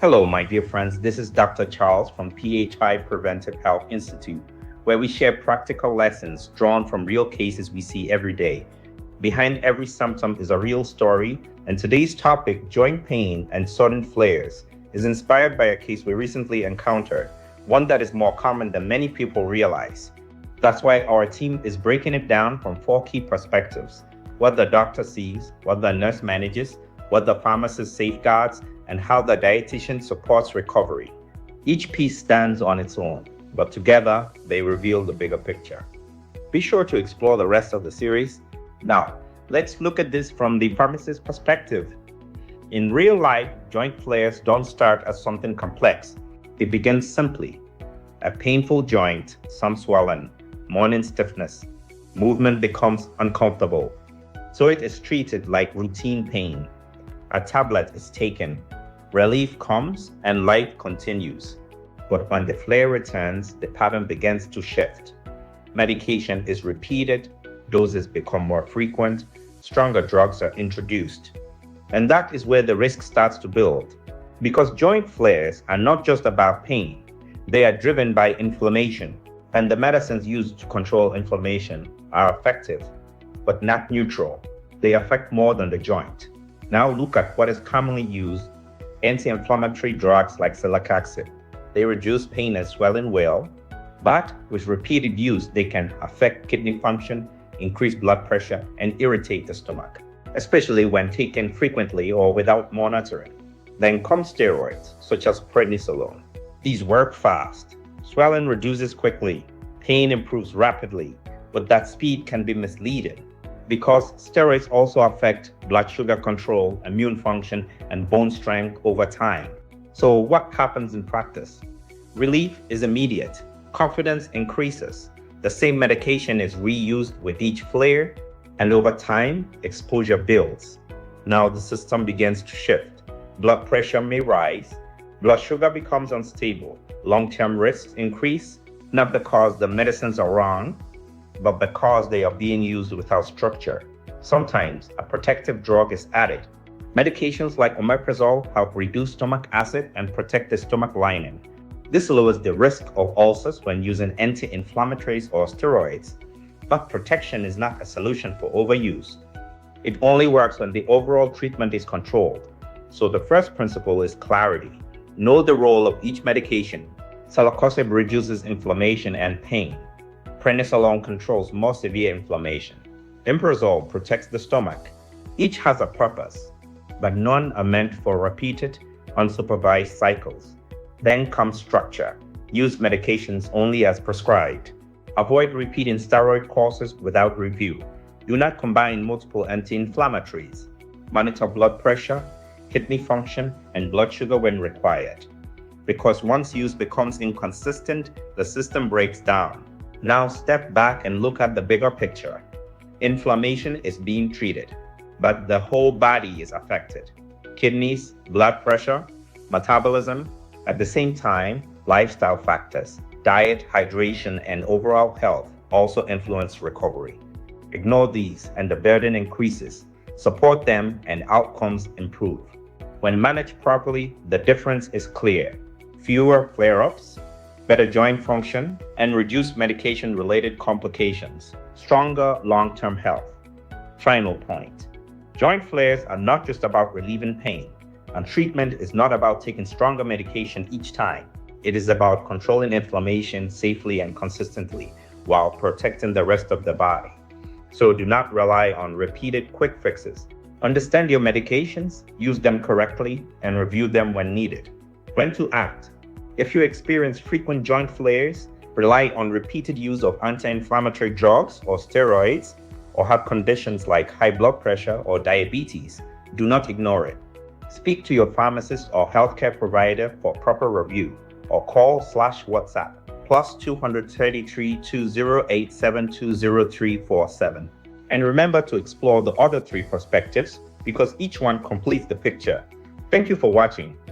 Hello, my dear friends. This is Dr. Charles from PHI Preventive Health Institute, where we share practical lessons drawn from real cases we see every day. Behind every symptom is a real story, and today's topic, joint pain and sudden flares, is inspired by a case we recently encountered, one that is more common than many people realize. That's why our team is breaking it down from 4 key perspectives: what the doctor sees, what the nurse manages, what the pharmacist safeguards, and how the dietitian supports recovery. Each piece stands on its own, but together they reveal the bigger picture. Be sure to explore the rest of the series. Now, let's look at this from the pharmacist perspective. In real life, joint flares don't start as something complex. They begin simply: a painful joint, some swelling, morning stiffness. Movement becomes uncomfortable, so it is treated like routine pain. A tablet is taken, relief comes, and life continues. But when the flare returns, the pattern begins to shift. Medication is repeated, doses become more frequent, stronger drugs are introduced. And that is where the risk starts to build. Because joint flares are not just about pain, they are driven by inflammation, and the medicines used to control inflammation are effective, but not neutral. They affect more than the joint. Now look at what is commonly used: anti-inflammatory drugs like celecoxib. They reduce pain and swelling well, but with repeated use, they can affect kidney function, increase blood pressure, and irritate the stomach, especially when taken frequently or without monitoring. Then come steroids, such as prednisolone. These work fast. Swelling reduces quickly, pain improves rapidly, but that speed can be misleading, because steroids also affect blood sugar control, immune function, and bone strength over time. So what happens in practice? Relief is immediate. Confidence increases. The same medication is reused with each flare, and over time, exposure builds. Now the system begins to shift. Blood pressure may rise. Blood sugar becomes unstable. Long-term risks increase, not because the medicines are wrong, but because they are being used without structure. Sometimes a protective drug is added. Medications like omeprazole help reduce stomach acid and protect the stomach lining. This lowers the risk of ulcers when using anti-inflammatories or steroids, but protection is not a solution for overuse. It only works when the overall treatment is controlled. So the first principle is clarity. Know the role of each medication. Celecoxib reduces inflammation and pain. Prednisolone controls more severe inflammation. Omeprazole protects the stomach. Each has a purpose, but none are meant for repeated, unsupervised cycles. Then comes structure. Use medications only as prescribed. Avoid repeating steroid courses without review. Do not combine multiple anti-inflammatories. Monitor blood pressure, kidney function, and blood sugar when required. Because once use becomes inconsistent, the system breaks down. Now step back and look at the bigger picture. Inflammation is being treated, but the whole body is affected. Kidneys, blood pressure, metabolism. At the same time, lifestyle factors, diet, hydration, and overall health also influence recovery. Ignore these and the burden increases. Support them and outcomes improve. When managed properly, the difference is clear: fewer flare-ups, better joint function, and reduced medication-related complications, stronger long-term health. Final point: joint flares are not just about relieving pain, and treatment is not about taking stronger medication each time. It is about controlling inflammation safely and consistently while protecting the rest of the body. So do not rely on repeated quick fixes. Understand your medications, use them correctly, and review them when needed. When to act: if you experience frequent joint flares, rely on repeated use of anti-inflammatory drugs or steroids, or have conditions like high blood pressure or diabetes, do not ignore it. Speak to your pharmacist or healthcare provider for proper review, or call/WhatsApp +233 208 720347. And remember to explore the other 3 perspectives, because each one completes the picture. Thank you for watching.